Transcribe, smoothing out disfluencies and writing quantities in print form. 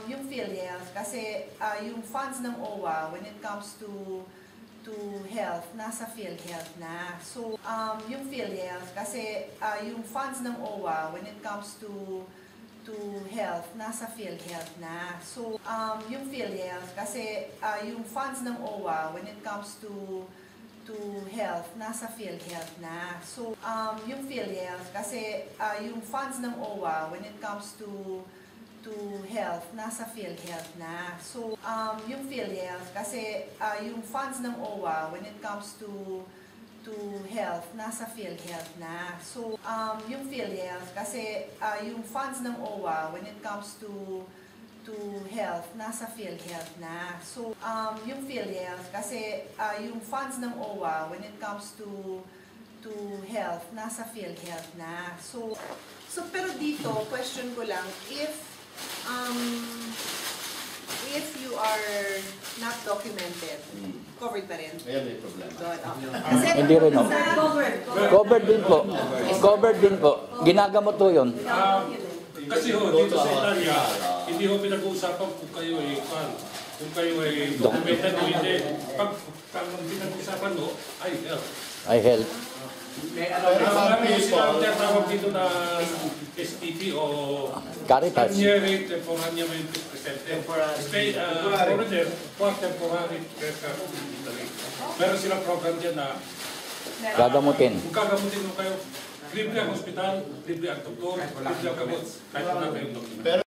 yung PhilHealth, kasi yung funds ng OWA, when it comes to health, nasa PhilHealth na. So, yung PhilHealth, kasi yung funds ng OWA, when it comes to health, nasa PhilHealth na. So, yung PhilHealth, kasi yung funds ng OWA, when it comes to health, nasa PhilHealth na. So, yung PhilHealth, kasi yung funds ng OWA, when it comes to health, nasa PhilHealth na. So, yung PhilHealth, kasi yung funds ng OWA, when it comes to health, nasa PhilHealth na. So, yung PhilHealth, kasi yung funds ng OWA, when it comes to health, nasa PhilHealth na. So, yung PhilHealth, kasi yung funds ng OWA, when it comes to health, nasa PhilHealth na. So, pero dito, question ko lang, if you are not documented, covered pa rin? Ayan, may problema. Hindi rin, no? Covered din po. Covered din po. Ginagamot po yun. Kasi dito sa Italia, hindi ho pinag-uusapan kung kayo ay documented o hindi. Pag pinag-uusapan mo, ay health. Ay, health. Marami silang tinatawag dito na STP o Caritas. Temporary Presente. Foreigner, temporary meron silang program dyan na Gagamutin. kung gagamutin mo kayo, libre ang hospital, libre ang doktor, libre ang gamot, kahit wala kayong document.